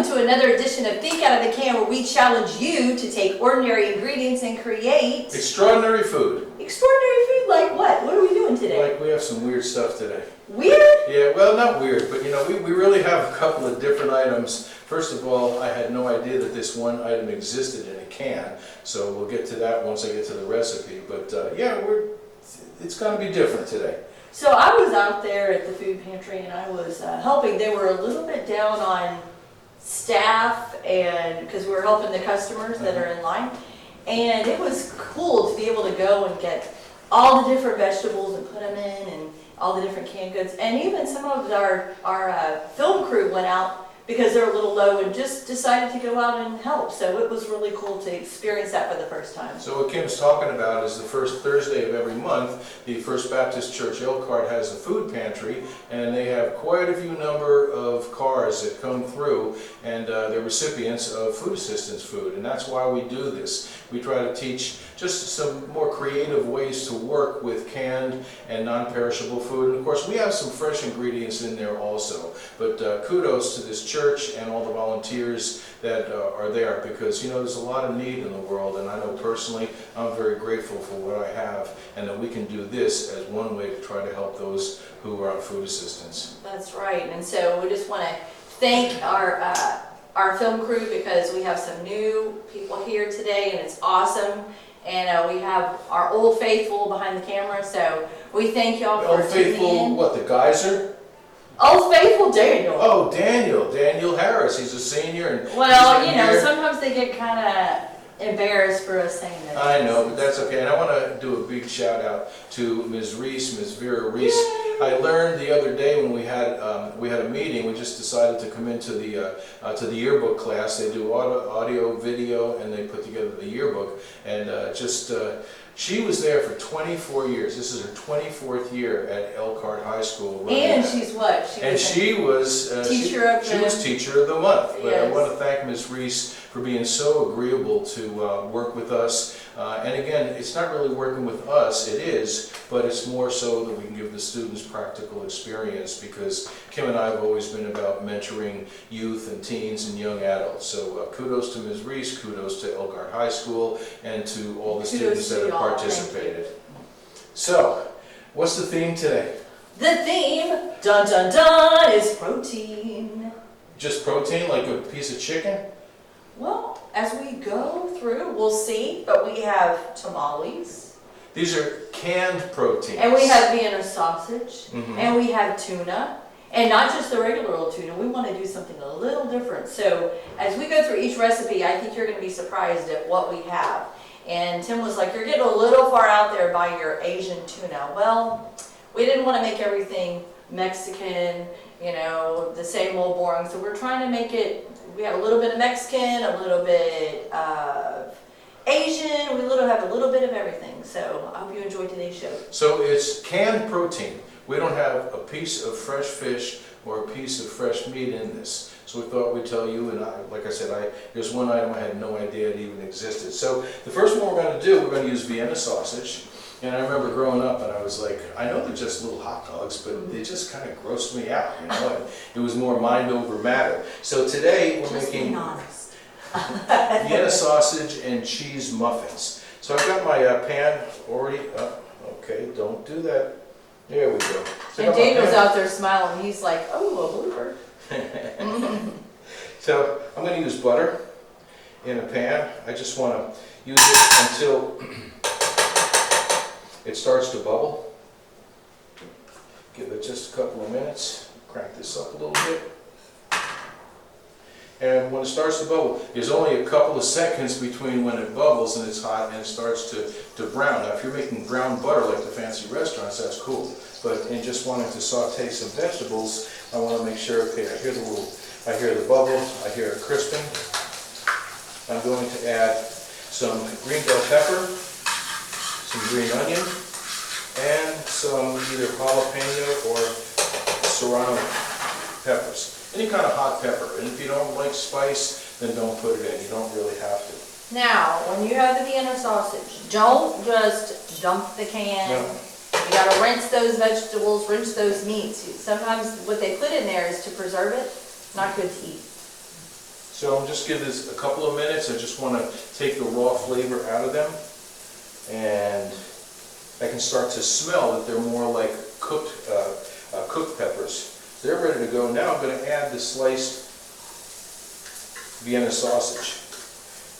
to another edition of Think Out of the Can, where we challenge you to take ordinary ingredients and create extraordinary food. Extraordinary food like what? What are we doing today? Like we have some weird stuff today. Weird? Yeah, well, not weird, but you know, we really have a couple of different items. First of all, I had no idea that this one item existed in a can, so we'll get to that once I get to the recipe. But yeah, it's going to be different today. So I was out there at the food pantry and I was helping. They were a little bit down on staff, and because we were helping the customers that are in line, and it was cool to be able to go and get all the different vegetables and put them in, and all the different canned goods. And even some of our film crew went out because they're a little low and just decided to go out and help. So it was really cool to experience that for the first time. So what Kim's talking about is the first Thursday of every month, the First Baptist Church Elkhart has a food pantry, and they have quite a few number of cars that come through, and they're recipients of food assistance food. And that's why we do this. We try to teach just some more creative ways to work with canned and non-perishable food. And of course, we have some fresh ingredients in there also. But kudos to this church and all the volunteers that are there, because you know, there's a lot of need in the world, and I know personally I'm very grateful for what I have, and that we can do this as one way to try to help those who are on food assistance. That's right. And so we just want to thank our film crew, because we have some new people here today and it's awesome. And we have our Old Faithful behind the camera, so we thank y'all for tuning in. Old Faithful, what, the geyser? Old Faithful Daniel. Oh, Daniel Harris. He's a senior. And well, you know, sometimes they get kind of embarrassed for us saying that. I know, but that's okay. And I want to do a big shout out to Ms. Reese, Ms. Vera Reese. Yay! I learned the other day when we had a meeting. We just decided to come into the yearbook class. They do audio, video, and they put together the yearbook. And she was there for 24 years. This is her 24th year at Elkhart High School. And she's what? She was teacher of the month. But yes. I want to thank Ms. Reese for being so agreeable to work with us. And again, it's not really working with us, it is, but it's more so that we can give the students practical experience, because Kim and I have always been about mentoring youth and teens and young adults. So kudos to Ms. Reese, kudos to Elkhart High School, and to all the students that have participated. So, what's the theme today? The theme, dun dun dun, is protein. Just protein, like a piece of chicken? Well, as we go through, we'll see, but we have tamales. These are canned proteins. And we have Vienna sausage, and we have tuna, and not just the regular old tuna. We want to do something a little different. So as we go through each recipe, I think you're going to be surprised at what we have. And Tim was like, you're getting a little far out there by your Asian tuna. Well, we didn't want to make everything Mexican, you know, the same old boring. So we're trying to make it, we have a little bit of Mexican, a little bit of Asian, we have a little bit of everything. So I hope you enjoyed today's show. So it's canned protein. We don't have a piece of fresh fish or a piece of fresh meat in this. So we thought we'd tell you, and like I said, there's one item I had no idea it even existed. So the first one we're going to do, we're going to use Vienna sausage. And I remember growing up, and I was like, I know they're just little hot dogs, but they just kind of grossed me out, you know. And it was more mind over matter. So today we're making Vienna sausage and cheese muffins. So I've got my pan already up. Okay, don't do that. There we go. So and Daniel's out there smiling. He's like, oh, a blooper. So I'm going to use butter in a pan. I just want to use it until it starts to bubble. Give it just a couple of minutes. Crank this up a little bit. And when it starts to bubble, there's only a couple of seconds between when it bubbles and it's hot and it starts to brown. Now, if you're making brown butter like the fancy restaurants, that's cool. But in just wanting to saute some vegetables, I want to make sure, okay, I hear the bubble, I hear it crisping. I'm going to add some green bell pepper, some green onion, and some either jalapeno or serrano peppers. Any kind of hot pepper. And if you don't like spice, then don't put it in. You don't really have to. Now, when you have the Vienna sausage, don't just dump the can. No. You got to rinse those vegetables, rinse those meats. Sometimes what they put in there is to preserve it. Not good to eat. So I'll just give this a couple of minutes. I just want to take the raw flavor out of them. And I can start to smell that they're more like cooked peppers. They're ready to go. Now I'm going to add the sliced Vienna sausage.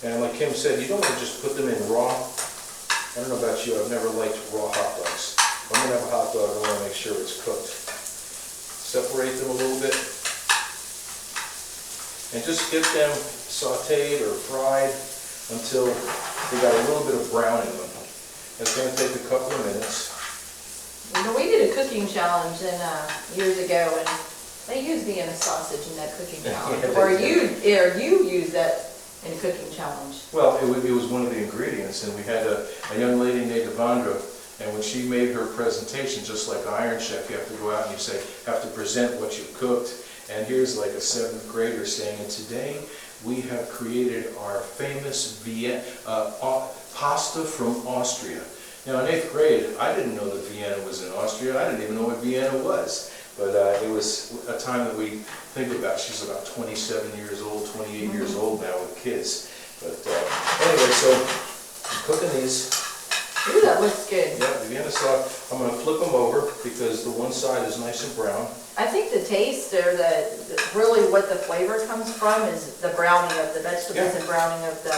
And like Kim said, you don't want to just put them in raw. I don't know about you, I've never liked raw hot dogs. If I'm going to have a hot dog, I want to make sure it's cooked. Separate them a little bit. And just get them sauteed or fried until they got a little bit of brown in them. It's going to take a couple of minutes. You know, we did a cooking challenge years ago, and they used Vienna sausage in that cooking challenge. Yeah, or they you used that in a cooking challenge. Well, it was one of the ingredients, and we had a young lady named Devandra, and when she made her presentation, just like Iron Chef, you have to go out and you have to present what you cooked. And here's like a 7th grader saying, and today we have created our famous pasta from Austria. Now in 8th grade, I didn't know that Vienna was in Austria. I didn't even know what Vienna was. But it was a time that we think about. She's about 27 years old, 28 years old now with kids. But anyway, so I'm cooking these. Ooh, that looks good. Yeah, the Vienna sauce. I'm going to flip them over because the one side is nice and brown. I think the taste or really what the flavor comes from is the browning of the vegetables and browning of the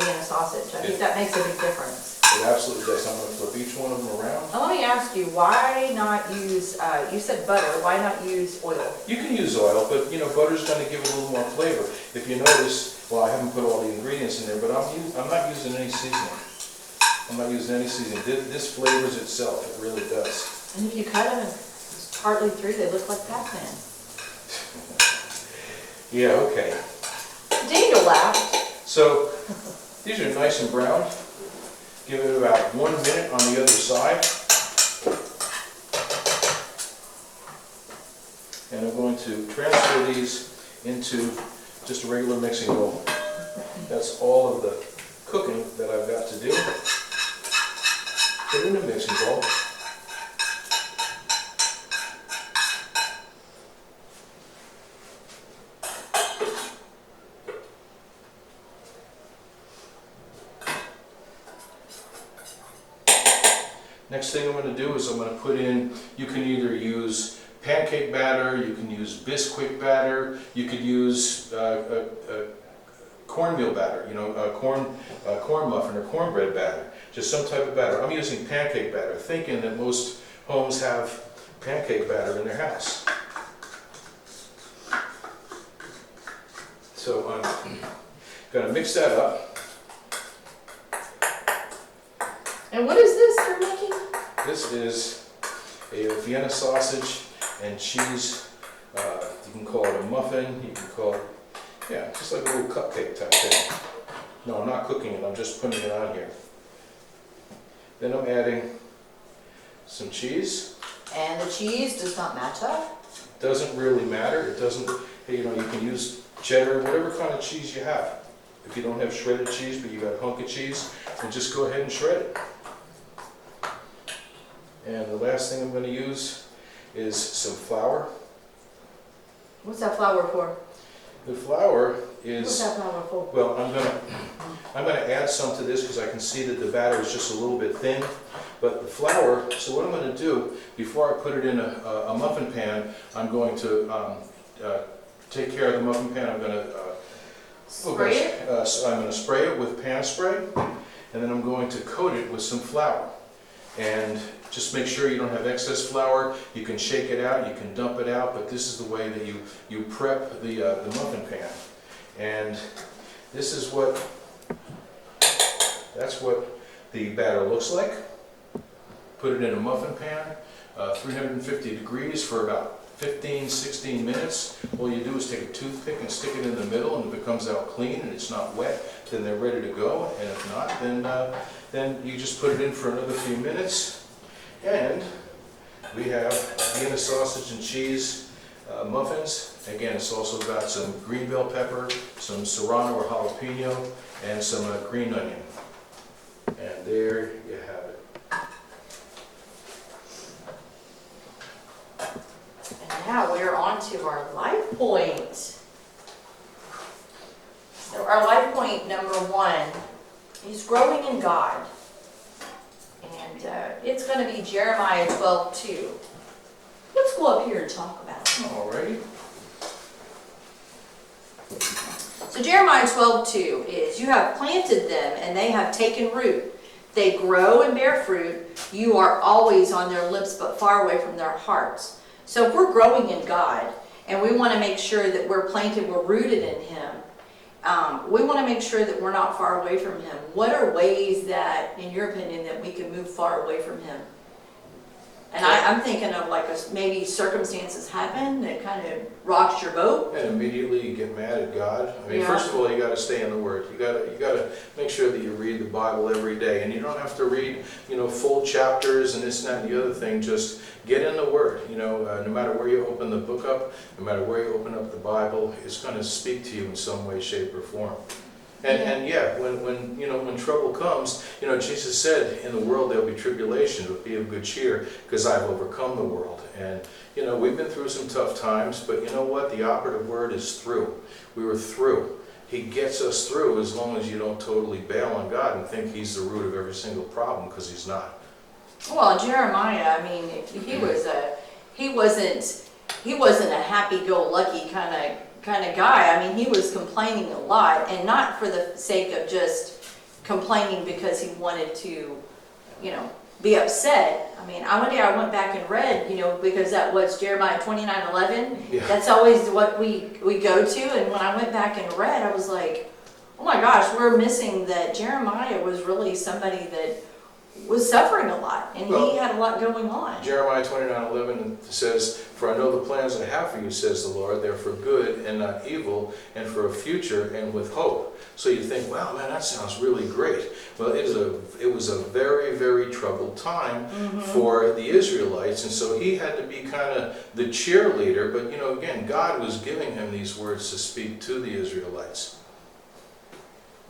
Vienna sausage. I think that makes a big difference. It absolutely does. I'm going to flip each one of them around. Now let me ask you, why not use, you said butter, why not use oil? You can use oil, but you know, butter's going to give it a little more flavor. If you notice, well, I haven't put all the ingredients in there, but I'm not using any seasoning. I'm not using any seasoning. This flavors itself. It really does. And if you cut them partly through, they look like Pac-Man. Yeah, okay. Daniel laughed. So, these are nice and brown. Give it about 1 minute on the other side. And I'm going to transfer these into just a regular mixing bowl. That's all of the cooking that I've got to do. Put it in a mixing bowl. Next thing I'm going to do is I'm going to put in, you can either use pancake batter, you can use Bisquick batter, you could use cornmeal batter, you know, corn muffin or cornbread batter, just some type of batter. I'm using pancake batter, thinking that most homes have pancake batter in their house. So I'm going to mix that up. And what is this you're making? This is a Vienna sausage and cheese. You can call it a muffin. You can call it, yeah, just like a little cupcake type thing. No, I'm not cooking it. I'm just putting it on here. Then I'm adding some cheese. And the cheese does not match up? Doesn't really matter. It doesn't, you know, you can use cheddar, whatever kind of cheese you have. If you don't have shredded cheese, but you got a hunk of cheese, then just go ahead and shred it. And the last thing I'm going to use is some flour. What's that flour for? The flour is, What's that flour for? well, I'm going to add some to this because I can see that the batter is just a little bit thin. But the flour, so what I'm going to do, before I put it in a muffin pan, I'm going to take care of the muffin pan. I'm going to Spray it? I'm going to spray it with pan spray, and then I'm going to coat it with some flour. And just make sure you don't have excess flour. You can shake it out, you can dump it out, but this is the way that you prep the muffin pan. And this is that's what the batter looks like. Put it in a muffin pan, 350 degrees for about 15-16 minutes. All you do is take a toothpick and stick it in the middle, and if it comes out clean and it's not wet, then they're ready to go. And if not, then you just put it in for another few minutes. And we have Vienna sausage and cheese muffins. Again, it's also got some green bell pepper, some serrano or jalapeno, and some green onion. And there you have it. And now we're on to our life point. our life point number 1 is growing in God. And it's going to be Jeremiah 12:2. Let's go up here and talk about it. Alrighty. So Jeremiah 12:2 is, you have planted them and they have taken root. They grow and bear fruit. You are always on their lips but far away from their hearts. So if we're growing in God and we want to make sure that we're planted, we're rooted in Him, we want to make sure that we're not far away from Him. What are ways that, in your opinion, that we can move far away from Him? And I'm thinking of like maybe circumstances happen that kind of rocks your boat. And immediately you get mad at God. I mean, Yeah. first of all, you got to stay in the Word. You got to make sure that you read the Bible every day, and you don't have to read, full chapters and this and that and the other thing. Just get in the Word. No matter where you open the book up, no matter where you open up the Bible, it's going to speak to you in some way, shape, or form. And when trouble comes, Jesus said, in the world there'll be tribulation, but be of good cheer, because I've overcome the world. And, we've been through some tough times, but you know what? The operative word is through. We were through. He gets us through as long as you don't totally bail on God and think He's the root of every single problem, because He's not. Well, Jeremiah, I mean, he wasn't a happy-go-lucky kind of guy. I mean, he was complaining a lot, and not for the sake of just complaining because he wanted to, be upset. I mean, one day I went back and read, because that was Jeremiah 29:11. Yeah. That's always what we go to, and when I went back and read, I was like, oh my gosh, we're missing that Jeremiah was really somebody that was suffering a lot, and he had a lot going on. Jeremiah 29:11 says, "For I know the plans I have for you, says the Lord. They're for good and not evil, and for a future and with hope." So you think, wow, man, that sounds really great. Well, it was a very, very troubled time for the Israelites, and so he had to be kind of the cheerleader. But, again, God was giving him these words to speak to the Israelites.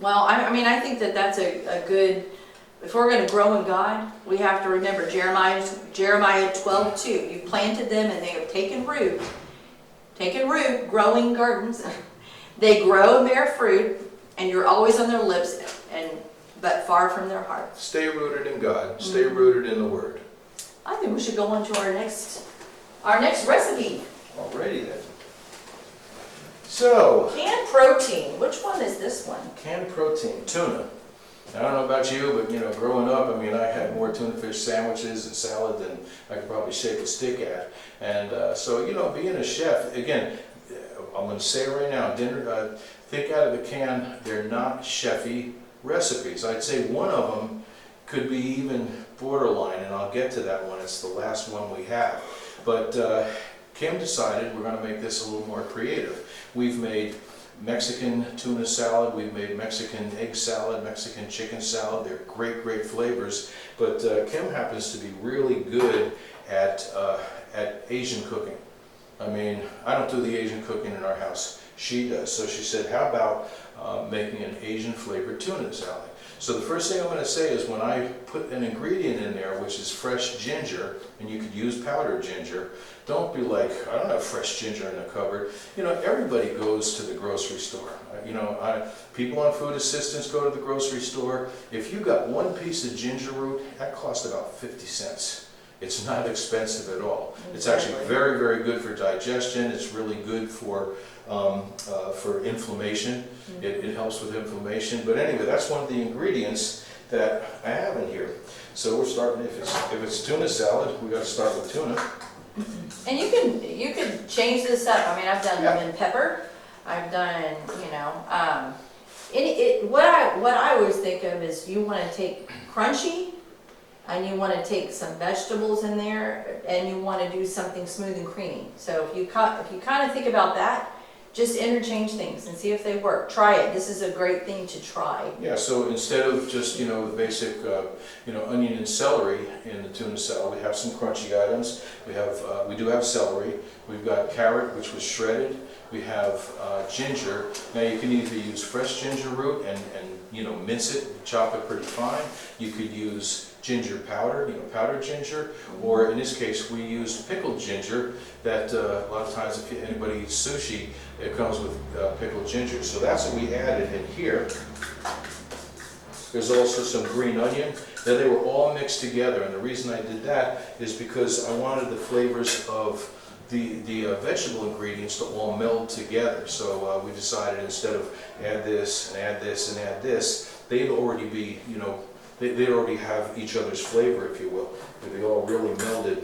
Well, I think that that's a good... If we're going to grow in God, we have to remember Jeremiah 12:2. You planted them and they have taken root, growing gardens. They grow and bear fruit, and you're always on their lips, but far from their hearts. Stay rooted in God. Stay rooted in the Word. I think we should go on to our next recipe. Alrighty then. So, Canned protein. Which one is this one? canned protein, tuna. I don't know about you, but growing up, I had more tuna fish sandwiches and salad than I could probably shake a stick at. And so, being a chef, again, I'm going to say it right now, think out of the can, they're not chefy recipes. I'd say one of them could be even borderline, and I'll get to that one. It's the last one we have. But Kim decided we're going to make this a little more creative. We've made Mexican tuna salad, we've made Mexican egg salad, Mexican chicken salad. They're great, great flavors. But Kim happens to be really good at Asian cooking. I don't do the Asian cooking in our house. She does. So she said, how about making an Asian flavored tuna salad? So the first thing I'm going to say is when I put an ingredient in there, which is fresh ginger, and you could use powdered ginger, don't be like, I don't have fresh ginger in the cupboard. Everybody goes to the grocery store. People on food assistance go to the grocery store. If you got one piece of ginger root, that costs about 50 cents. It's not expensive at all. It's actually very, very good for digestion. It's really good for inflammation. It helps with inflammation. But anyway, that's one of the ingredients that I have in here. So we're starting, if it's tuna salad, we got to start with tuna. And you can change this up. I've done lemon pepper. I've done, what I always think of is you want to take crunchy, and you want to take some vegetables in there, and you want to do something smooth and creamy. So if you kind of think about that, just interchange things and see if they work. Try it. This is a great thing to try. Yeah, so instead of just, the basic, onion and celery in the tuna salad, we have some crunchy items. We do have celery. We've got carrot, which was shredded. We have ginger. Now you can either use fresh ginger root and mince it, chop it pretty fine. You could use ginger powder, powdered ginger, or in this case we used pickled ginger that a lot of times if anybody eats sushi, it comes with pickled ginger. So that's what we added in here. There's also some green onion. Now they were all mixed together, and the reason I did that is because I wanted the flavors of the vegetable ingredients to all meld together. So we decided instead of add this and add this and add this, they'd already be, they'd already have each other's flavor, if you will. They all really melded.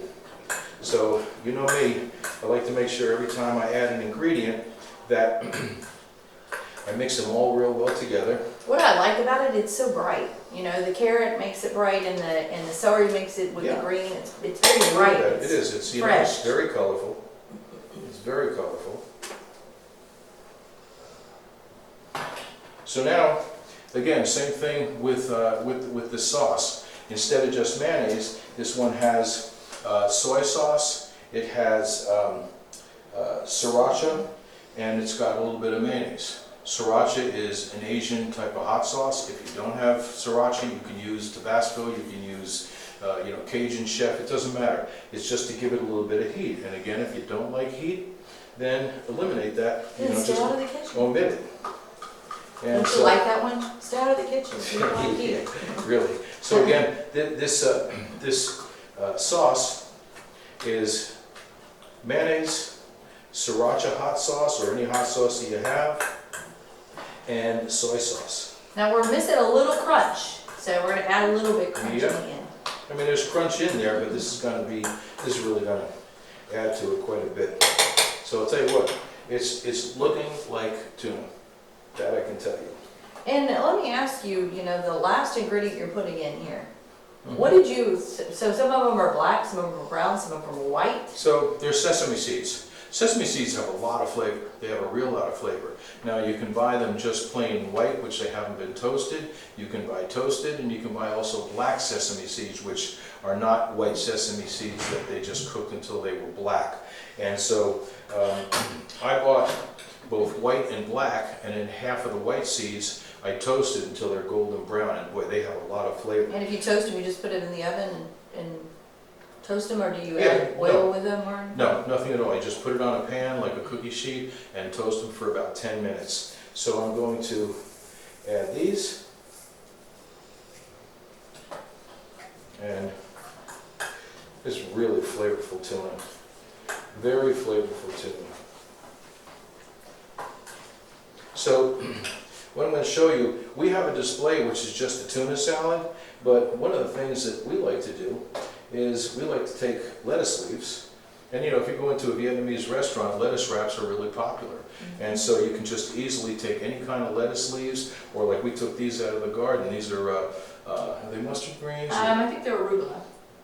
So, you know me, I like to make sure every time I add an ingredient that I mix them all real well together. What I like about it, it's so bright. The carrot makes it bright, and the celery makes it with the green. It's very bright. It is. It's fresh. It's very colorful. It's very colorful. So now, again, same thing with the sauce. Instead of just mayonnaise, this one has soy sauce. It has sriracha, and it's got a little bit of mayonnaise. Sriracha is an Asian type of hot sauce. If you don't have sriracha, you can use Tabasco, you can use Cajun Chef, it doesn't matter. It's just to give it a little bit of heat. And again, if you don't like heat, then eliminate that. Stay out of the kitchen. Omit it. And don't you like that one? Stay out of the kitchen. You don't like heat. Really. So again, this sauce is mayonnaise, sriracha hot sauce, or any hot sauce that you have, and soy sauce. Now we're missing a little crunch, so we're going to add a little bit crunch in the end. I mean, there's crunch in there, but this is really going to add to it quite a bit. So I'll tell you what, it's looking like tuna. That I can tell you. And let me ask you, the last ingredient you're putting in here, what did you, so some of them are black, some of them are brown, some of them are white? So there's sesame seeds. Sesame seeds have a lot of flavor. They have a real lot of flavor. Now you can buy them just plain white, which they haven't been toasted. You can buy toasted, and you can buy also black sesame seeds, which are not white sesame seeds that they just cooked until they were black. And so I bought both white and black, and in half of the white seeds I toasted until they're golden brown, and boy, they have a lot of flavor. And if you toast them, you just put it in the oven and toast them, or do you add oil with them? Or? No, nothing at all. I just put it on a pan like a cookie sheet and toast them for about 10 minutes. So I'm going to add these. And it's really flavorful tuna. Very flavorful tuna. So what I'm going to show you, we have a display which is just a tuna salad, but one of the things that we like to do is we like to take lettuce leaves, and if you go into a Vietnamese restaurant, lettuce wraps are really popular. And so you can just easily take any kind of lettuce leaves, or like we took these out of the garden. These are they mustard greens? I think they're arugula.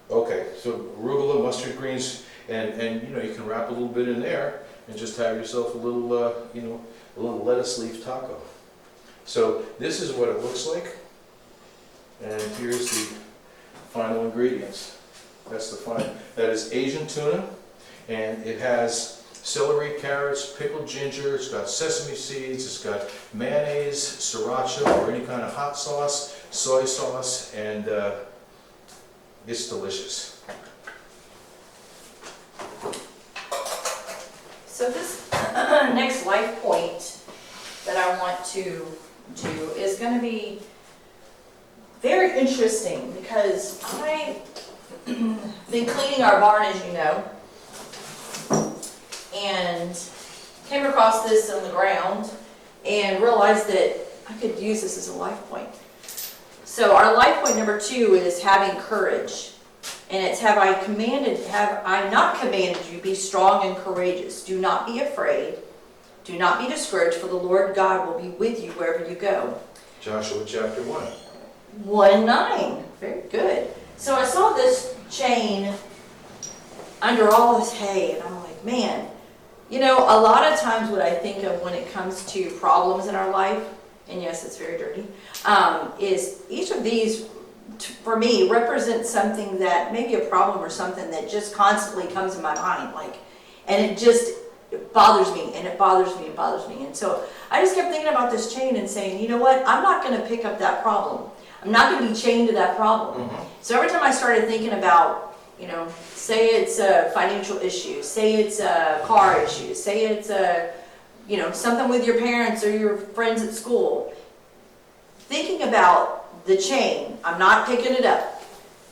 Okay, so arugula, mustard greens, and you can wrap a little bit in there and just have yourself a little a little lettuce leaf taco. So this is what it looks like, and here's the final ingredients. That is Asian tuna, and it has celery, carrots, pickled ginger, it's got sesame seeds, it's got mayonnaise, sriracha, or any kind of hot sauce, soy sauce, and it's delicious. So this next life point that I want to do is going to be very interesting, because I've been cleaning our barn, as you know, and came across this on the ground and realized that I could use this as a life point. So our life point number 2 is having courage. And it's, have I not commanded you, be strong and courageous. Do not be afraid. Do not be discouraged, for the Lord God will be with you wherever you go. Joshua chapter 1. 1:9. Very good. So I saw this chain under all this hay, and I'm like, man, a lot of times what I think of when it comes to problems in our life, and yes, it's very dirty, is each of these, for me, represents something that, maybe a problem or something that just constantly comes in my mind, and it bothers me, and it bothers me, and bothers me. And so I just kept thinking about this chain and saying, you know what, I'm not going to pick up that problem. I'm not going to be chained to that problem. So every time I started thinking about, you know, say it's a financial issue, say it's a car issue, say it's a, you know, something with your parents or your friends at school, thinking about the chain, I'm not picking it up.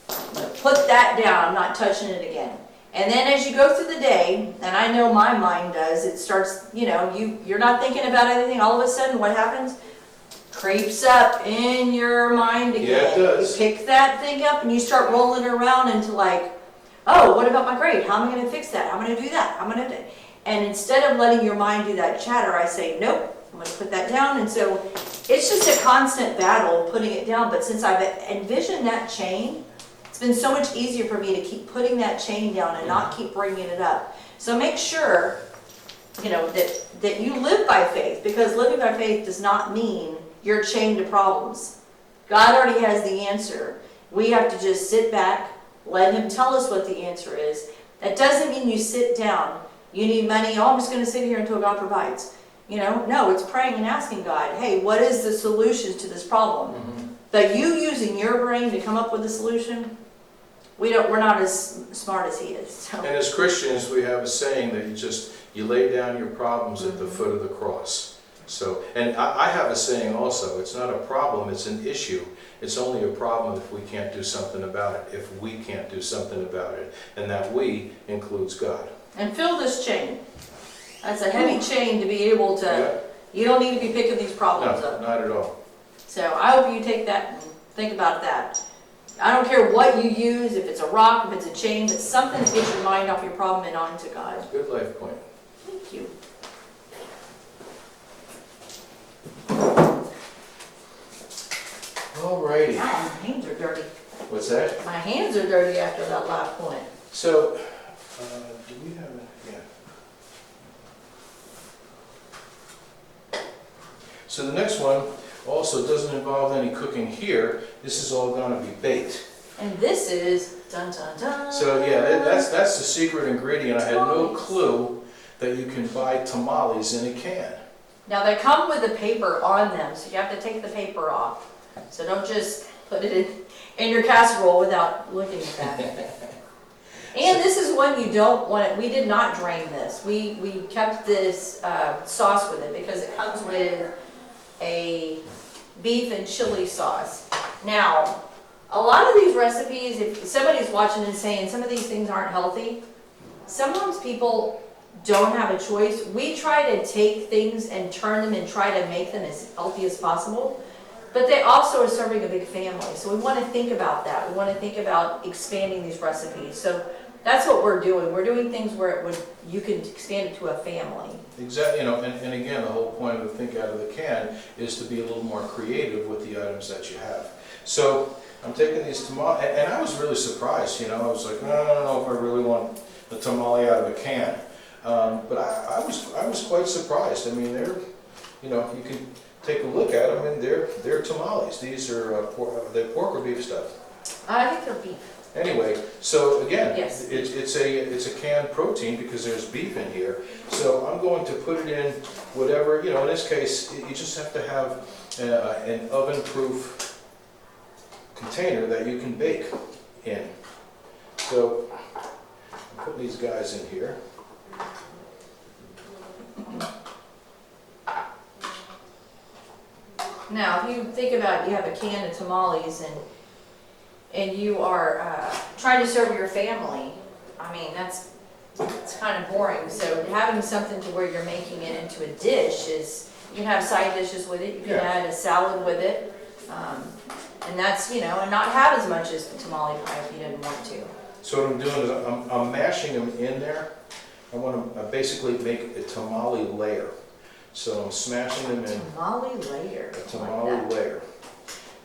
I'm going to put that down, I'm not touching it again. And then as you go through the day, and I know my mind does, it starts, you know, you're not thinking about anything, all of a sudden what happens? Creeps up in your mind again. Yeah, it does. You pick that thing up and you start rolling it around into like, oh, what about my grade? How am I going to fix that? How am I going to do that? How am I going to do? And instead of letting your mind do that chatter, I say, nope, I'm going to put that down. And so it's just a constant battle putting it down. But since I've envisioned that chain, it's been so much easier for me to keep putting that chain down and not keep bringing it up. So make sure, you know, that you live by faith, because living by faith does not mean you're chained to problems. God already has the answer. We have to just sit back, let Him tell us what the answer is. That doesn't mean you sit down. You need money, oh, I'm just going to sit here until God provides. You know, no, it's praying and asking God, hey, what is the solution to this problem? But you using your brain to come up with a solution, we're not as smart as He is. So. And as Christians, we have a saying that you lay down your problems at the foot of the cross. So, and I have a saying also, it's not a problem, it's an issue. It's only a problem if we can't do something about it, if we can't do something about it. And that we includes God. And feel this chain. That's a heavy chain to be able to, Yeah. You don't need to be picking these problems No, up. not at all. So I hope you take that and think about that. I don't care what you use, if it's a rock, if it's a chain, but something to get your mind off your problem and onto God. Good life point. Thank you. Alrighty. Now my hands are dirty. What's that? My hands are dirty after that last point. So, do we have it? Yeah. So the next one also doesn't involve any cooking here. This is all going to be baked. And this is dun dun dun. So yeah, that's the secret ingredient. I had no clue that you can buy tamales in a can. Now they come with the paper on them, so you have to take the paper off. So don't just put it in your casserole without looking at that. And this is one you don't want it. We did not drain this. We kept this sauce with it because it comes with a beef and chili sauce. Now, a lot of these recipes, if somebody's watching and saying some of these things aren't healthy, sometimes people don't have a choice. We try to take things and turn them and try to make them as healthy as possible. But they also are serving a big family. So we want to think about that. We want to think about expanding these recipes. So that's what we're doing. We're doing things where you can expand it to a family. Exactly, you know, and again, the whole point of Think Out of the Can is to be a little more creative with the items that you have. So I'm taking these tamales, and I was really surprised, you know, I was like, I don't know if I really want the tamale out of a can. But I was quite surprised. I mean, they're, you know, you can take a look at them, and they're tamales. These are they're pork or beef stuff. I think they're beef. Anyway, so again, Yes. it's a canned protein because there's beef in here. So I'm going to put it in whatever, you know, in this case, you just have to have an oven-proof container that you can bake in. So I'm putting these guys in here. Now, if you think about, you have a can of tamales and you are trying to serve your family, I mean, it's kind of boring. So having something to where you're making it into a dish is, you can have side dishes with it, you can add a salad with it, and that's, you know, and not have as much as the tamale pie if you didn't want to. So what I'm doing is I'm mashing them in there. I want to basically make a tamale layer. So I'm smashing them in. Tamale layer. A tamale layer.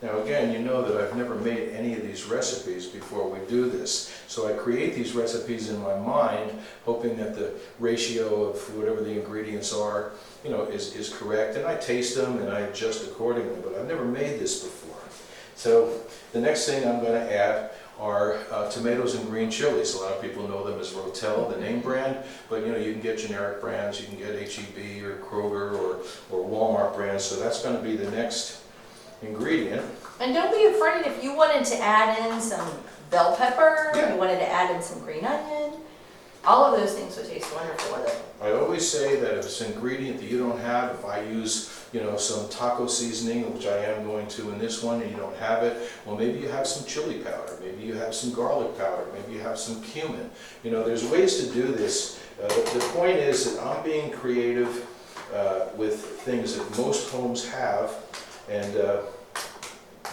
Now again, you know that I've never made any of these recipes before we do this. So I create these recipes in my mind, hoping that the ratio of whatever the ingredients are, you know, is correct. And I taste them and I adjust accordingly, but I've never made this before. So the next thing I'm going to add are tomatoes and green chilies. A lot of people know them as Rotel, the name brand, but you know, you can get generic brands, you can get H-E-B or Kroger or Walmart brands, so that's going to be the next ingredient. And don't be afraid if you wanted to add in some bell pepper, Yeah. you wanted to add in some green onion, all of those things would taste wonderful with it. I always say that if it's an ingredient that you don't have, if I use, you know, some taco seasoning, which I am going to in this one, and you don't have it, well, maybe you have some chili powder, maybe you have some garlic powder, maybe you have some cumin. You know, there's ways to do this. The point is that I'm being creative with things that most homes have, and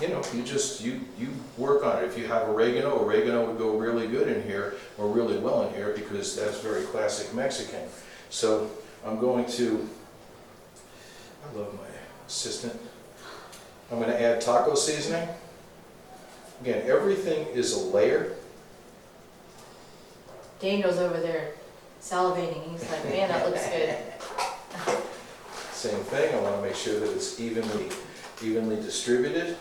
you know, you work on it. If you have oregano would go really good in here, or really well in here, because that's very classic Mexican. So I'm going to, I love my assistant, I'm going to add taco seasoning. Again, everything is a layer. Daniel's over there salivating, he's like, man, that looks good. Same thing, I want to make sure that it's evenly distributed.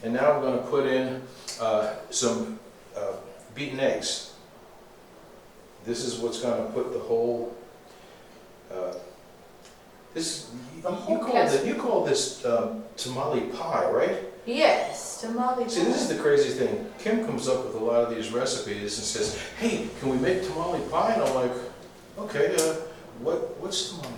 And now I'm going to put in some beaten eggs. This is what's going to put the whole, you call this tamale pie, right? Yes, tamale See, this is the crazy thing. Kim comes up with a lot of these recipes and says, hey, can we make tamale pie? And I'm like, okay, what's tamale pie?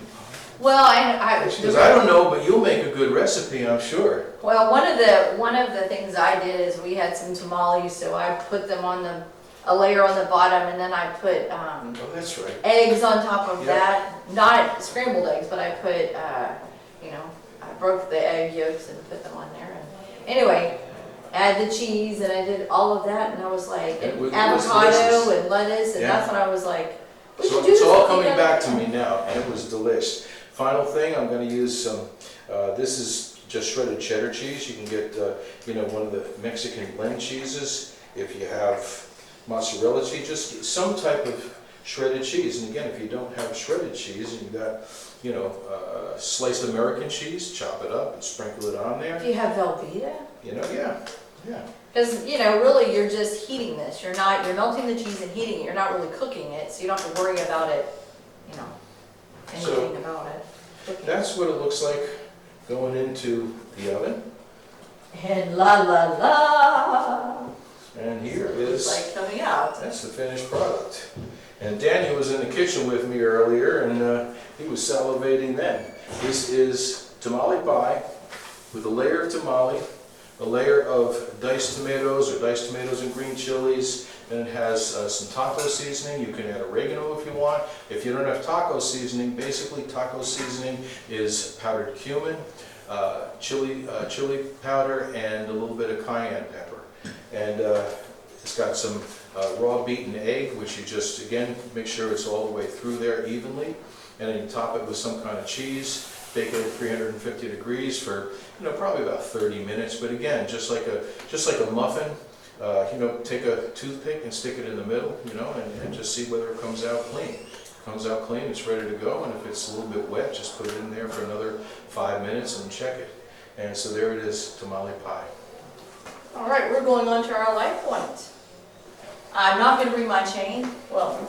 Well, I She goes, I don't know, but you'll make a good recipe, I'm sure. Well, one of the things I did is we had some tamales, so I put them on a layer on the bottom, and then I put Oh, that's right. eggs on top of Yeah. that. Not scrambled eggs, but I put, you know, I broke the egg yolks and put them on there. And anyway, add the cheese, and I did all of that, and I was like, It was avocado delicious. and lettuce, and Yeah. that's when I was like, we So should do it's this all again. coming back to me now, and it was delish. Final thing, I'm going to use some, this is just shredded cheddar cheese. You can get, you know, one of the Mexican blend cheeses. If you have mozzarella cheese, just get some type of shredded cheese. And again, if you don't have shredded cheese and you've got, you know, sliced American cheese, chop it up and sprinkle it on there. Do you have Velveeta? You know, yeah. Because, you know, really you're just heating this. You're melting the cheese and heating it. You're not really cooking it, so you don't have to worry about it, you know, anything about it. Cooking. That's what it looks like going into the oven. And la la la. And here It's is, like coming out. that's the finished product. And Daniel was in the kitchen with me earlier, and he was salivating then. This is tamale pie with a layer of tamale, a layer of diced tomatoes and green chilies, and it has some taco seasoning. You can add oregano if you want. If you don't have taco seasoning, basically taco seasoning is powdered cumin, chili powder, and a little bit of cayenne pepper. And it's got some raw beaten egg, which you just, again, make sure it's all the way through there evenly. And then you top it with some kind of cheese, bake it at 350 degrees for, you know, probably about 30 minutes. But again, just like a muffin, you know, take a toothpick and stick it in the middle, you know, and just see whether it comes out clean. If it comes out clean, it's ready to go. And if it's a little bit wet, just put it in there for another 5 minutes and check it. And so there it is, tamale pie. All right, we're going on to our life point. I'm not going to bring my chain. Well,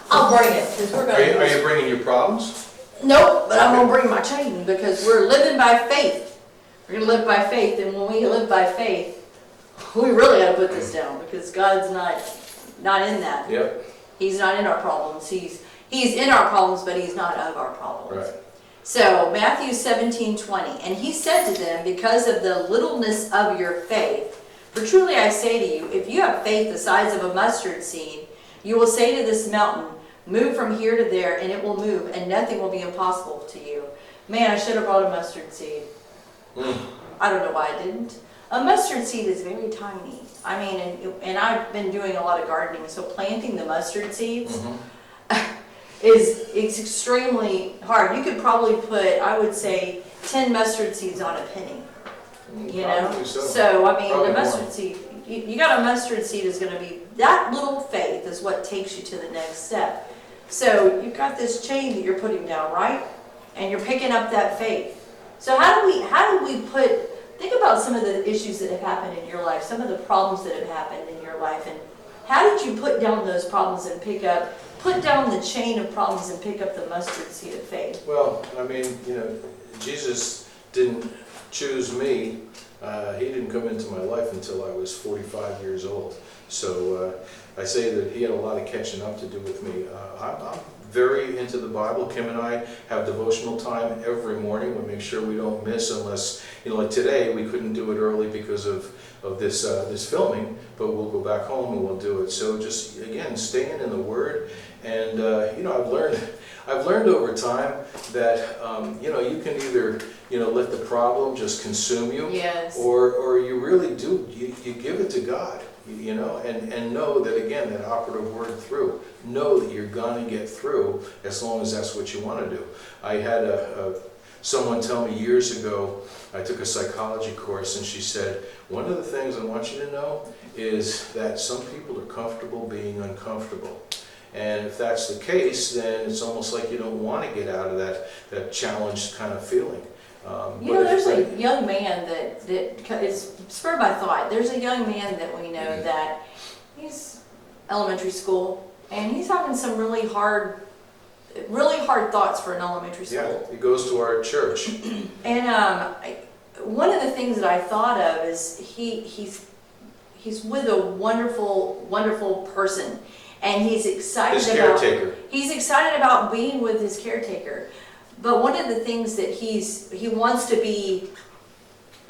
I'll bring it because we're going to. Are you bringing your problems? Nope, but I'm going to bring my chain because we're living by faith. We're going to live by faith, and when we live by faith, we really got to put this down because God's not in that. Yep. He's not in our problems. He's in our problems, but he's not of our problems. Right. So Matthew 17:20, and he said to them, because of the littleness of your faith, for truly I say to you, if you have faith the size of a mustard seed, you will say to this mountain, move from here to there, and it will move, and nothing will be impossible to you. Man, I should have brought a mustard seed. I don't know why I didn't. A mustard seed is very tiny. I mean, and I've been doing a lot of gardening, so planting the mustard seeds is extremely hard. You could probably put, I would say, 10 mustard seeds on a penny. You know? Probably so. So, I mean, Probably the mustard more. seed, you got a mustard seed is going to be, that little faith is what takes you to the next step. So, you've got this chain that you're putting down, right? And you're picking up that faith. So how do we put think about some of the issues that have happened in your life, some of the problems that have happened in your life, and how did you put down those problems and put down the chain of problems and pick up the mustard seed of faith? Well, I mean, Jesus didn't choose me. He didn't come into my life until I was 45 years old. So I say that he had a lot of catching up to do with me. I'm very into the Bible. Kim and I have devotional time every morning. We make sure we don't miss unless, like today, we couldn't do it early because of this filming, but we'll go back home and we'll do it. So just, again, staying in the Word. And, I've learned over time that, you can either, let the problem just consume you. Yes. Or you really do, you give it to God, and know that, again, that operative word through. Know that you're going to get through as long as that's what you want to do. I had someone tell me years ago, I took a psychology course, and she said, one of the things I want you to know is that some people are comfortable being uncomfortable. And if that's the case, then it's almost like you don't want to get out of that challenged kind of feeling. There's a young man that is spurred by thought. There's a young man that we know that he's elementary school, and he's having some really hard thoughts for an elementary school. Yeah, he goes to our church. And one of the things that I thought of is he's with a wonderful, wonderful person. And he's excited his caretaker. He's excited about being with his caretaker. But one of the things that he wants to be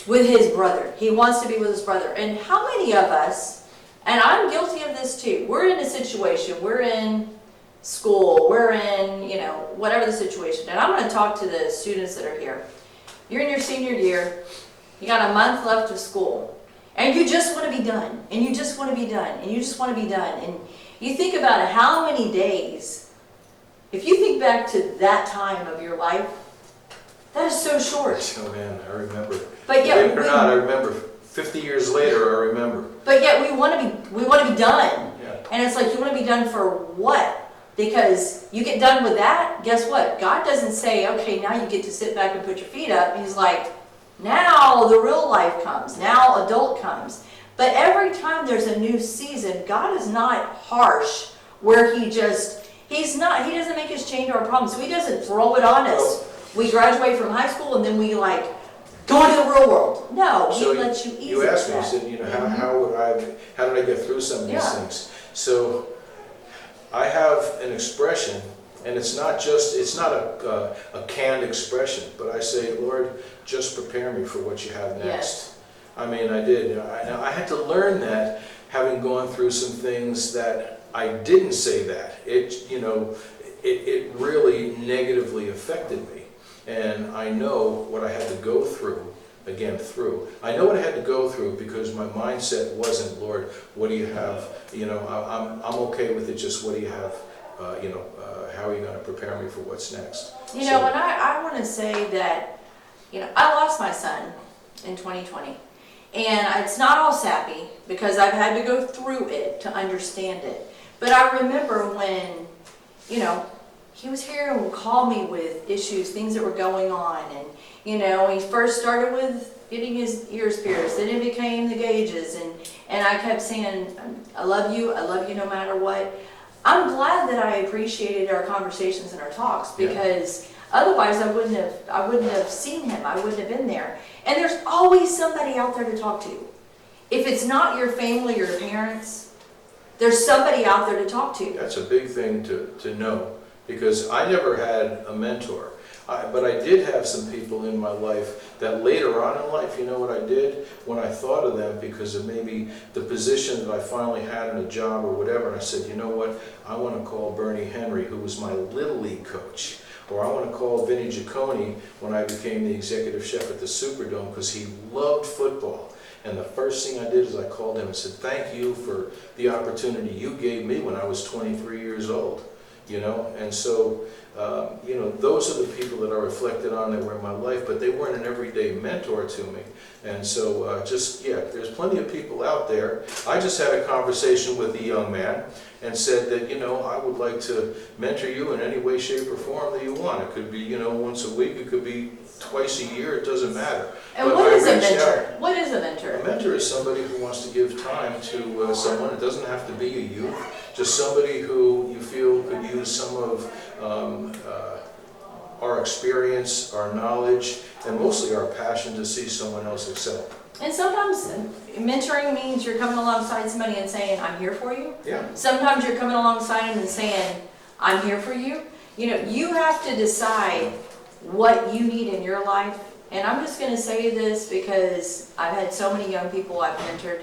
with his brother. He wants to be with his brother. And how many of us, and I'm guilty of this too, we're in a situation, we're in school, we're in, whatever the situation. And I'm going to talk to the students that are here. You're in your senior year, you got a month left of school, and you just want to be done, and you just want to be done, and you just want to be done. And you think about it, how many days, if you think back to that time of your life, that is so short. Oh man, I remember. But yet, believe it or not, I remember. 50 years later, I remember. But yet we want to be done. Yeah. And it's like, you want to be done for what? Because you get done with that, guess what? God doesn't say, okay, now you get to sit back and put your feet up. He's like, now the real life comes. Now adult comes. But every time there's a new season, God is not harsh where he doesn't make us change our problems. So he doesn't throw it on us. We graduate from high school and then we go into the real world. No, he lets you ease You asked me, that. you said, how did I get through some of these things? So I have an expression, and it's not a canned expression, but I say, Lord, just prepare me for what you have next. Yes. I mean, I did. I had to learn that, having gone through some things that I didn't say that. It really negatively affected me. And I know what I had to go through, I know what I had to go through because my mindset wasn't, Lord, what do you have? I'm okay with it, just what do you have? How are you going to prepare me for what's next? And I want to say that, I lost my son in 2020. And it's not all sappy because I've had to go through it to understand it. But I remember when, he was here and would call me with issues, things that were going on. And, he first started with getting his ears pierced. Then it became the gauges. And I kept saying, I love you no matter what. I'm glad that I appreciated our conversations and our talks because otherwise I wouldn't have seen him. I wouldn't have been there. And there's always somebody out there to talk to. If it's not your family or your parents, there's somebody out there to talk to. That's a big thing to know, because I never had a mentor. But I did have some people in my life that later on in life, you know what I did? When I thought of them because of maybe the position that I finally had in a job or whatever, and I said, you know what? I want to call Bernie Henry, who was my Little League coach. Or I want to call Vinny Giacone when I became the executive chef at the Superdome, because he loved football. And the first thing I did is I called him and said, thank you for the opportunity you gave me when I was 23 years old. And so, those are the people that I reflected on that were in my life, but they weren't an everyday mentor to me. And so, there's plenty of people out there. I just had a conversation with a young man and said that, I would like to mentor you in any way, shape, or form that you want. It could be, once a week, it could be twice a year, it doesn't matter. And But what I is a reached mentor? out. What is a A mentor? mentor is somebody who wants to give time to someone. It doesn't have to be a youth, just somebody who you feel could use some of our experience, our knowledge, and mostly our passion to see someone else excel. And sometimes mentoring means you're coming alongside somebody and saying, I'm here for you. Yeah. Sometimes you're coming alongside them and saying, I'm here for you. You know, you have to decide what you need in your life. And I'm just gonna say this because I've had so many young people I've mentored.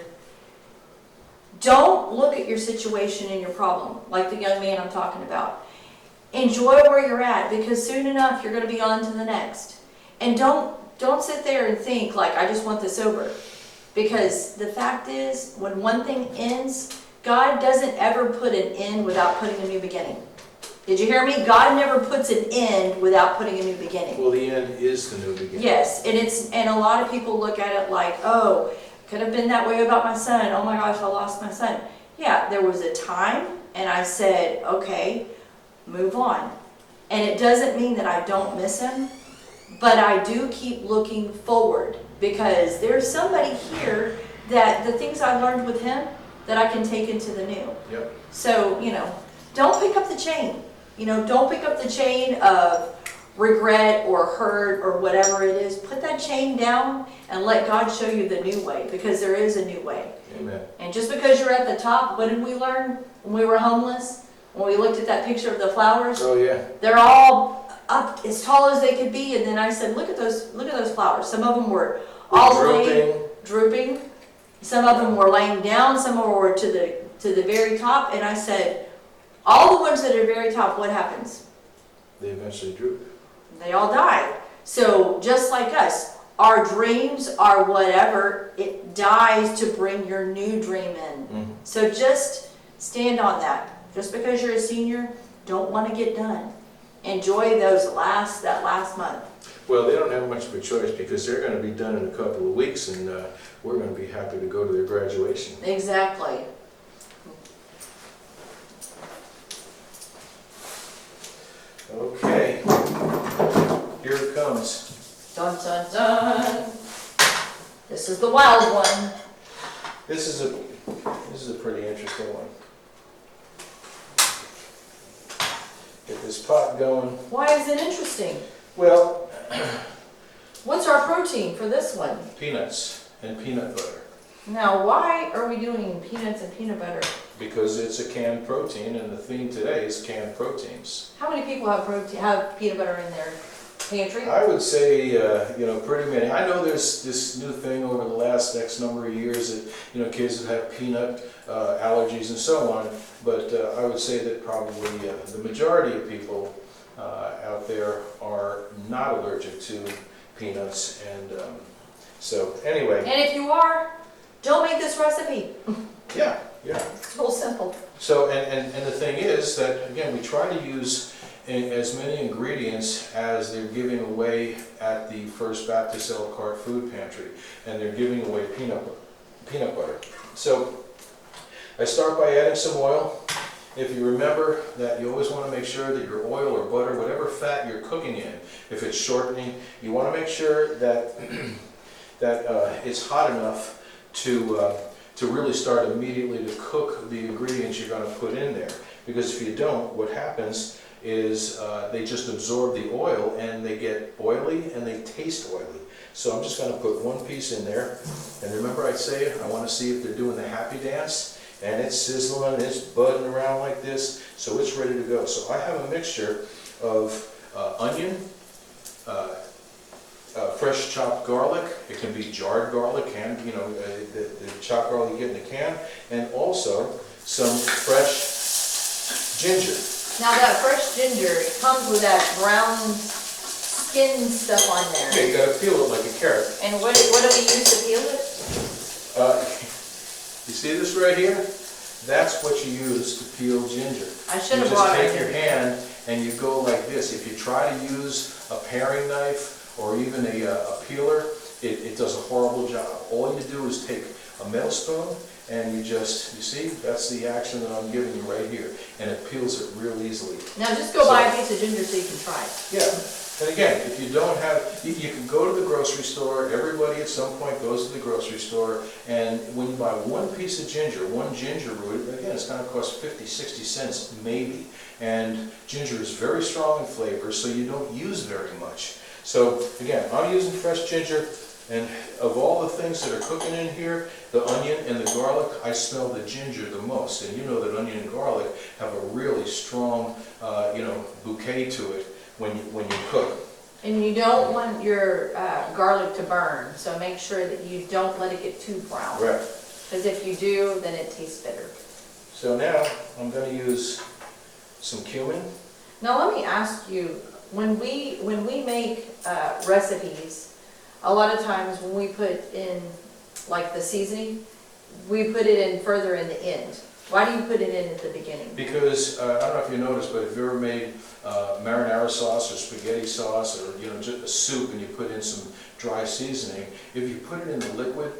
Don't look at your situation and your problem, like the young man I'm talking about. Enjoy where you're at, because soon enough you're gonna be on to the next. And don't sit there and think like, I just want this over. Because the fact is, when one thing ends, God doesn't ever put an end without putting a new beginning. Did you hear me? God never puts an end without putting a new beginning. Well, the end is the new beginning. Yes, and a lot of people look at it like, oh, could have been that way about my son. Oh my gosh, I lost my son. Yeah, there was a time, and I said, okay, move on. And it doesn't mean that I don't miss him, but I do keep looking forward, because there's somebody here that the things I learned with him that I can take into the new. Yep. So, you know, don't pick up the chain. You know, don't pick up the chain of regret or hurt or whatever it is. Put that chain down and let God show you the new way, because there is a new way. Amen. And just because you're at the top, what did we learn when we were homeless? When we looked at that picture of the flowers? Oh, yeah. They're all up as tall as they could be, and then I said, look at those flowers. Some of them were all the way drooping. Some of them were laying down, some of them were to the very top, and I said, all the ones that are very top, what happens? They eventually droop. They all die. So just like us, our dreams are whatever, it dies to bring your new dream in. Mm-hmm. So just stand on that. Just because you're a senior, don't want to get done. Enjoy that last month. Well, they don't have much of a choice, because they're going to be done in a couple of weeks, and we're going to be happy to go to their graduation. Exactly. Okay, here it comes. Dun dun dun. This is the wild one. This is a pretty interesting one. Get this pot going. Why is it interesting? Well, What's our protein for this one? peanuts and peanut butter, Now, why are we doing peanuts and peanut butter? because it's a canned protein, and the theme today is canned proteins. How many people have peanut butter in their pantry? I would say, pretty many. I know there's this new thing over the last X number of years that, kids that have peanut allergies and so on, but I would say that probably the majority of people out there are not allergic to peanuts, and so anyway. And if you are, don't make this recipe. Yeah. It's real simple. So, and the thing is that, again, we try to use as many ingredients as they're giving away at the First Baptist Elkhart Food Pantry, and they're giving away peanut butter. So, I start by adding some oil. If you remember that you always want to make sure that your oil or butter, whatever fat you're cooking in, if it's shortening, you want to make sure that it's hot enough to really start immediately to cook the ingredients you're going to put in there. Because if you don't, what happens is they just absorb the oil, and they get oily and they taste oily. So I'm just going to put one piece in there. And remember I say I want to see if they're doing the happy dance. And it's sizzling, it's budding around like this, so it's ready to go. So I have a mixture of onion, fresh chopped garlic. It can be jarred garlic, canned, the chopped garlic you get in the can, and also some fresh ginger. Now that fresh ginger, it comes with that brown skin stuff on there. Yeah, you gotta peel it like a carrot. And what do we use to peel it? You see this right here? That's what you use to peel ginger. I should have You brought just it. take your hand and you go like this. If you try to use a paring knife or even a peeler, it does a horrible job. All you do is take a metal spoon and you see, that's the action that I'm giving you right here. And it peels it real easily. Now just go buy a piece of ginger so you can try it. Yeah. And again, if you don't have, you can go to the grocery store, everybody at some point goes to the grocery store, and when you buy one piece of ginger, one ginger root, again, it's gonna cost 50, 60 cents maybe. And ginger is very strong in flavor, so you don't use very much. So again, I'm using fresh ginger, and of all the things that are cooking in here, the onion and the garlic, I smell the ginger the most. And you know that onion and garlic have a really strong, bouquet to it when you cook. And you don't want your garlic to burn, so make sure that you don't let it get too brown. Right. Because if you do, then it tastes bitter. So now I'm going to use some cumin. Now let me ask you, when we make recipes, a lot of times when we put in like the seasoning, we put it in further in the end. Why do you put it in at the beginning? Because I don't know if you noticed, but if you ever made marinara sauce or spaghetti sauce, or just a soup, and you put in some dry seasoning, if you put it in the liquid,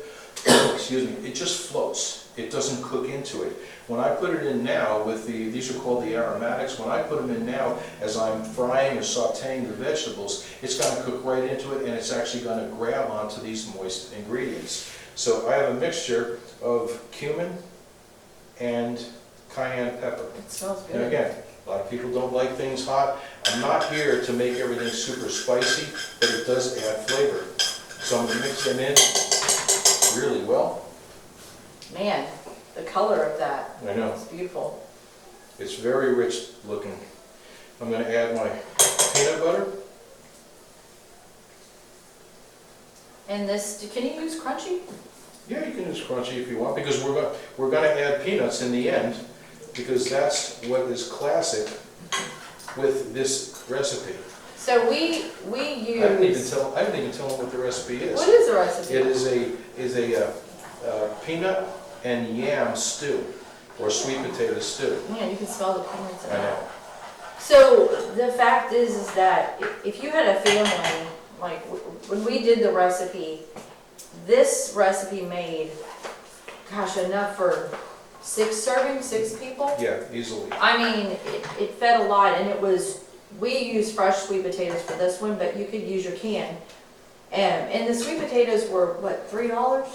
excuse me, it just floats. It doesn't cook into it. When I put it in now with these are called the aromatics. When I put them in now, as I'm frying or sautéing the vegetables, it's going to cook right into it, and it's actually going to grab onto these moist ingredients. So I have a mixture of cumin and cayenne pepper. It smells good. And again, a lot of people don't like things hot. I'm not here to make everything super spicy, but it does add flavor. So I'm going to mix them in really well. Man, the color of that I know. is beautiful. It's very rich looking. I'm going to add my peanut butter. And this, can you use crunchy? Yeah, you can use crunchy if you want, because we're going to add peanuts in the end, because that's what is classic with this recipe. So we use. I didn't even tell them what the recipe is. What is the recipe? It is a peanut and yam stew, or sweet potato stew. Man, you can smell the peanuts in I it. know. So the fact is that if you had a family, like when we did the recipe, this recipe made, gosh, enough for 6 servings, 6 people. Yeah, easily. I mean, it fed a lot, and it was, we used fresh sweet potatoes for this one, but you could use your can. And the sweet potatoes were, what, $3?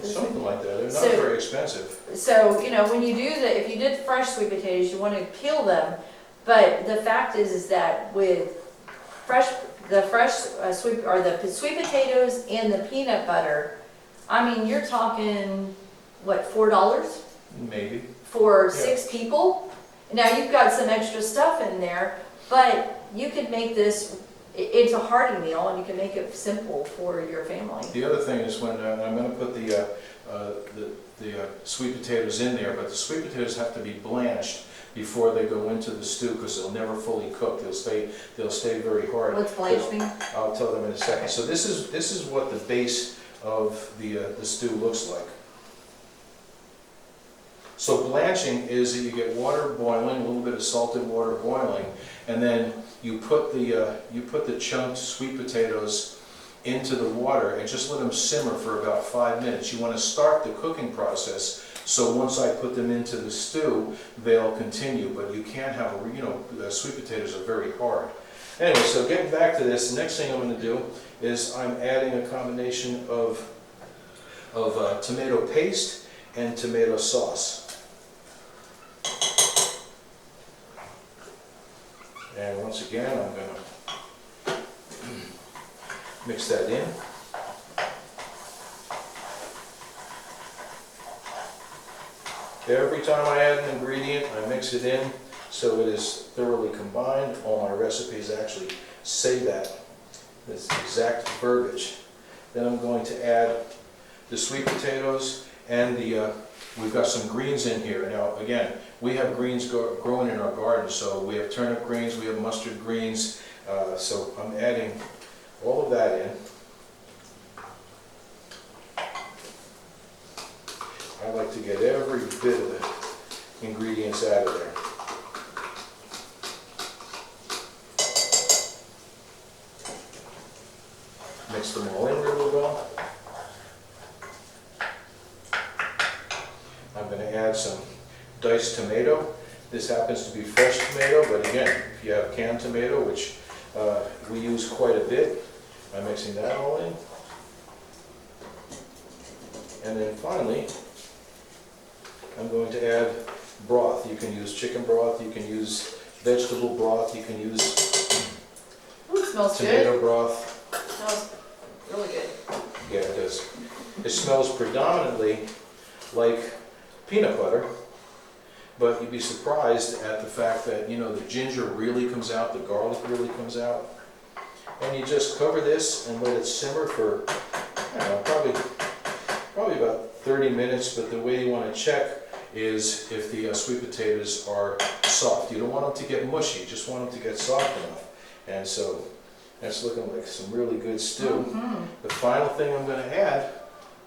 Something like that. They're not So- very expensive. So, when you do if you did fresh sweet potatoes, you want to peel them. But the fact is that with the sweet potatoes and the peanut butter, I mean, you're talking, what, $4 Maybe. for Yeah. 6 people? Now, you've got some extra stuff in there, but you could make this, it's a hearty meal, and you can make it simple for your family. The other thing is when I'm going to put the sweet potatoes in there, but the sweet potatoes have to be blanched before they go into the stew, because they'll never fully cook. They'll stay very hard. What's blanch mean? I'll tell them in a second. So this is what the base of the stew looks like. So blanching is that you get water boiling, a little bit of salted water boiling, and then you put the chunked sweet potatoes into the water and just let them simmer for about 5 minutes. You want to start the cooking process, so once I put them into the stew, they'll continue. But you can't have sweet potatoes are very hard. Anyway, so getting back to this, the next thing I'm going to do is I'm adding a combination of tomato paste and tomato sauce. And once again, I'm going to mix that in. Every time I add an ingredient, I mix it in so it is thoroughly combined. All my recipes actually say that, this exact verbiage. Then I'm going to add the sweet potatoes and we've got some greens in here. Now again, we have greens growing in our garden, so we have turnip greens, we have mustard greens, so I'm adding all of that in. I like to get every bit of the ingredients out of there. Mix them all in really well. I'm going to add some diced tomato. This happens to be fresh tomato, but again, if you have canned tomato, which we use quite a bit. I'm mixing that all in. And then finally, I'm going to add broth. You can use chicken broth, you can use vegetable broth, you can use Ooh, it smells tomato good. broth. It smells really good. Yeah, it does. It smells predominantly like peanut butter, but you'd be surprised at the fact that, you know, the ginger really comes out, the garlic really comes out. And you just cover this and let it simmer for, I don't know, probably about 30 minutes, but the way you want to check is if the sweet potatoes are soft. You don't want them to get mushy, you just want them to get soft enough. And so that's looking like some really good stew. The final thing I'm going to add,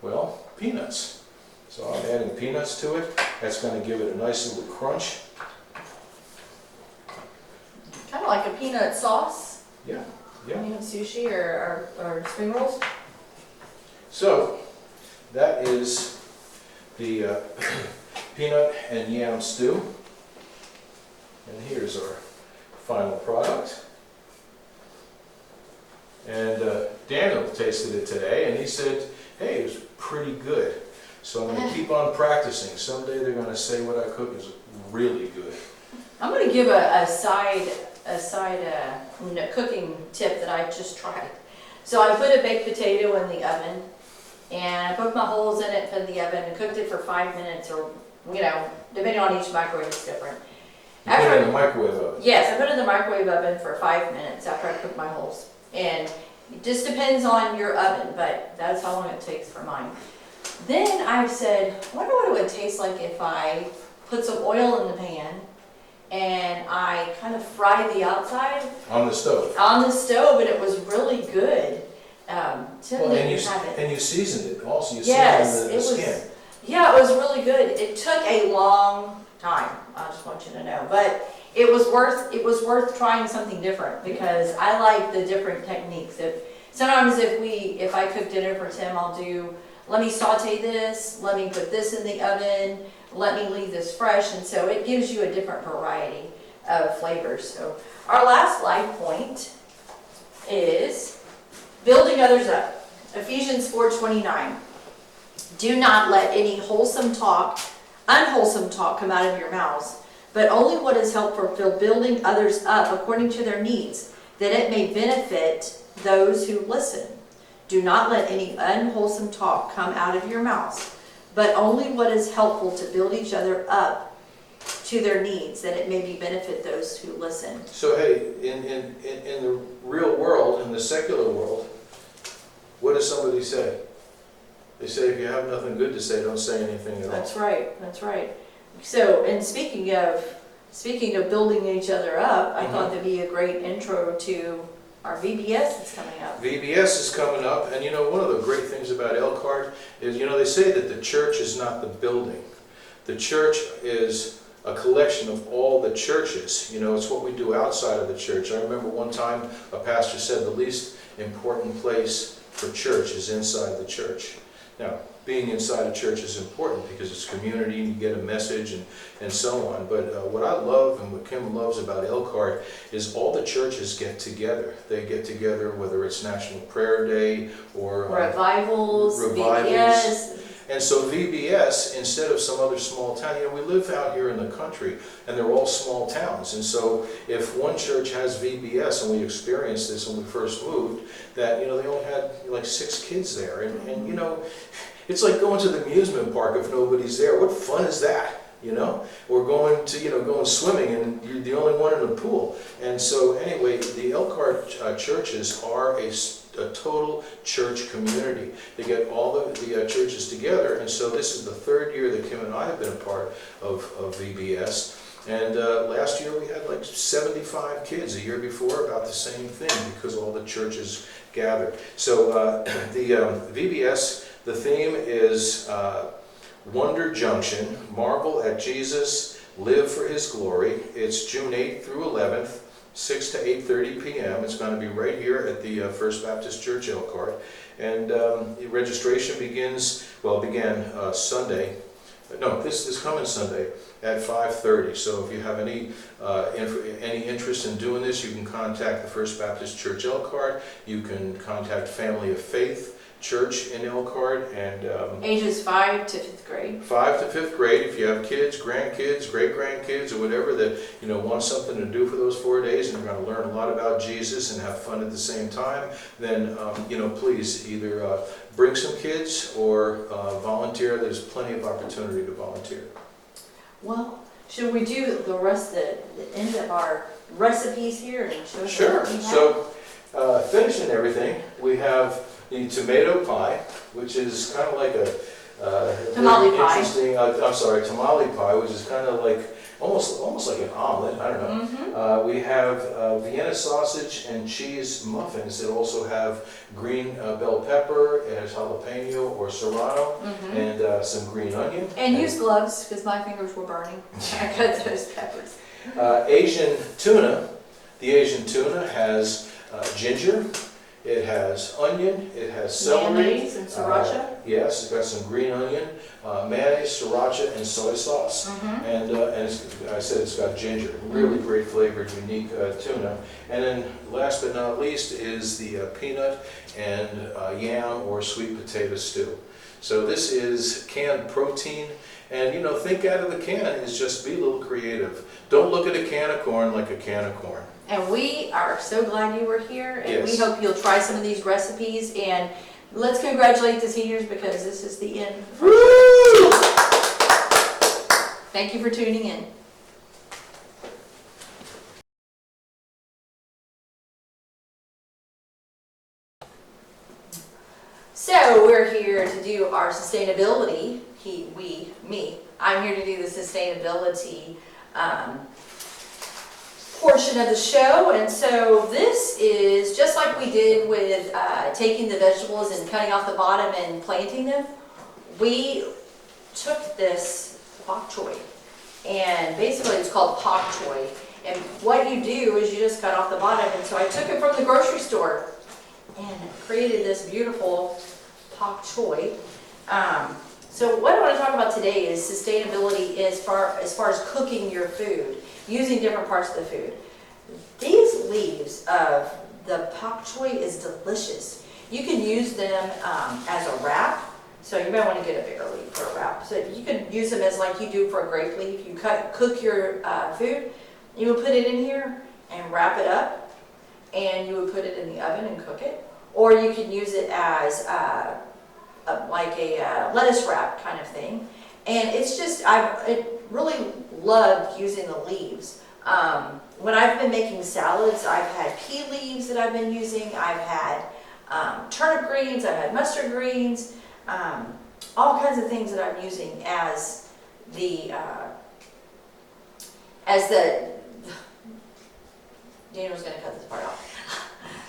well, peanuts. So I'm adding peanuts to it. That's going to give it a nice little crunch. Kind of like a peanut sauce. Yeah, When yeah. you have sushi or spring rolls. So that is the peanut and yam stew. And here's our final product. And Daniel tasted it today and he said, hey, it was pretty good. So I'm going to keep on practicing. Someday they're going to say what I cook is really good. I'm going to give a side cooking tip that I just tried. So I put a baked potato in the oven and I poked my holes in it, put it in the oven and cooked it for 5 minutes, or, you know, depending on each microwave it's different. You put it in the microwave oven? Yes, I put it in the microwave oven for 5 minutes after I cooked my holes. And it just depends on your oven, but that's how long it takes for mine. Then I said, I wonder what it would taste like if I put some oil in the pan and I kind of fried the outside On the stove? on the stove, and it was really good. Tim Well, didn't have it. and you seasoned it also, you Yes, seasoned it the was, skin. yeah, it was really good. It took a long time, I just want you to know, but it was worth trying something different because I like the different techniques. If I cook dinner for Tim, I'll do, let me saute this, let me put this in the oven, let me leave this fresh, and so it gives you a different variety of flavors. So our last life point is building others up. Ephesians 4:29. Do not let any unwholesome talk come out of your mouths, but only what is helpful for building others up according to their needs, that it may benefit those who listen. Do not let any unwholesome talk come out of your mouths, but only what is helpful to build each other up to their needs, that it may benefit those who listen. So hey, in the real world, in the secular world, what does somebody say? They say if you have nothing good to say, don't say anything at all. That's right, that's right. So, and speaking of building each other up, I thought that'd be a great intro to our VBS that's coming up. VBS is coming up, and you know, one of the great things about Elkhart is, you know, they say that the church is not the building. The church is a collection of all the churches. You know, it's what we do outside of the church. I remember one time a pastor said the least important place for church is inside the church. Now, being inside a church is important because it's community and you get a message and so on. But what I love and what Kim loves about Elkhart is all the churches get together. They get together whether it's National Prayer Day or Revivals. revivals. VBS. And so VBS, instead of some other small town, you know, we live out here in the country and they're all small towns. And so if one church has VBS, and we experienced this when we first moved, that, you know, they only had like 6 kids there. And you know, it's like going to the amusement park if nobody's there. What fun is that? You know, or going swimming and you're the only one in the pool. And so anyway, the Elkhart churches are a total church community. They get all the churches together, and so this is the 3rd year that Kim and I have been a part of VBS. And last year we had like 75 kids. The year before about the same thing because all the churches gathered. So the VBS, the theme is Wonder Junction, Marvel at Jesus, Live for His Glory. It's June 8th through 11th. 6 to 8:30 p.m. It's going to be right here at the First Baptist Church, Elkhart. And the registration began Sunday, no, this coming Sunday at 5:30. So if you have any interest in doing this, you can contact the First Baptist Church Elkhart. You can contact Family of Faith Church in Elkhart, and Ages 5 to 5th grade. 5 to 5th grade. If you have kids, grandkids, great-grandkids, or whatever that want something to do for those 4 days, and are going to learn a lot about Jesus and have fun at the same time, then please either bring some kids or volunteer. There's plenty of opportunity to volunteer. Well, should we do the rest, the end of our recipes here and show us Sure. what we have? So finishing everything, we have the tomato pie, which is kind of like a Tamale very pie. interesting. I'm sorry, tamale pie, which is kind of like almost like an omelet. I don't know. Mm-hmm. We have Vienna sausage and cheese muffins that also have green bell pepper. It has jalapeno or serrano Mm-hmm. and some green onion. And use gloves, because my fingers were burning. I cut those peppers. Asian tuna. The Asian tuna has ginger. It has onion, it has celery. Mayonnaise and sriracha. Yes, it's got some green onion, mayonnaise, sriracha, and soy sauce. Mm-hmm. And I said it's got ginger. Really great flavored, unique tuna. And then last but not least is the peanut and yam or sweet potato stew. So this is canned protein. And think out of the can is just be a little creative. Don't look at a can of corn like a can of corn. And we are so glad you were here, and we Yes. hope you'll try some of these recipes. And let's congratulate the seniors, because this is the end. Woo! Thank you for tuning in. So we're here to do our sustainability. Me. I'm here to do the sustainability portion of the show. And so this is just like we did with taking the vegetables and cutting off the bottom and planting them. We took this bok choy, and basically it's called pak choy. And what you do is you just cut off the bottom. And so I took it from the grocery store and created this beautiful pak choy. So what I want to talk about today is sustainability as far as cooking your food, using different parts of the food. These leaves of the pak choy is delicious. You can use them as a wrap. So you might want to get a bigger leaf for a wrap. So you could use them as like you do for a grape leaf. You cook your food, you would put it in here and wrap it up, and you would put it in the oven and cook it. Or you could use it as like a lettuce wrap kind of thing. And it's just, I really loved using the leaves. When I've been making salads, I've had pea leaves that I've been using. I've had turnip greens, I've had mustard greens, all kinds of things that I'm using as the Daniel's going to cut this part off.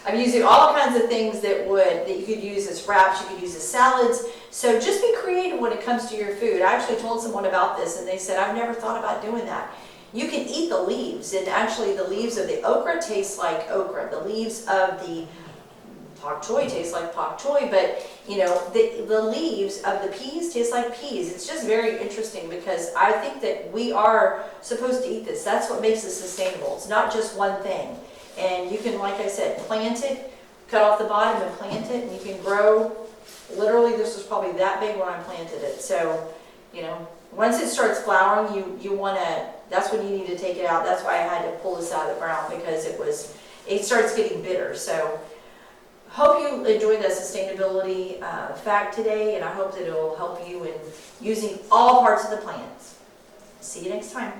I'm using all kinds of things that you could use as wraps, you could use as salads. So just be creative when it comes to your food. I actually told someone about this, and they said, I've never thought about doing that. You can eat the leaves, and actually the leaves of the okra taste like okra. The leaves of the pak choy taste like pak choy, but the leaves of the peas taste like peas. It's just very interesting, because I think that we are supposed to eat this. That's what makes it sustainable. It's not just one thing. And you can, like I said, plant it, cut off the bottom and plant it, and you can grow. Literally, this was probably that big when I planted it. So, once it starts flowering, you want to, that's when you need to take it out. That's why I had to pull this out of the ground, because it starts getting bitter. So, hope you enjoyed that sustainability fact today, and I hope that it will help you in using all parts of the plants. See you next time.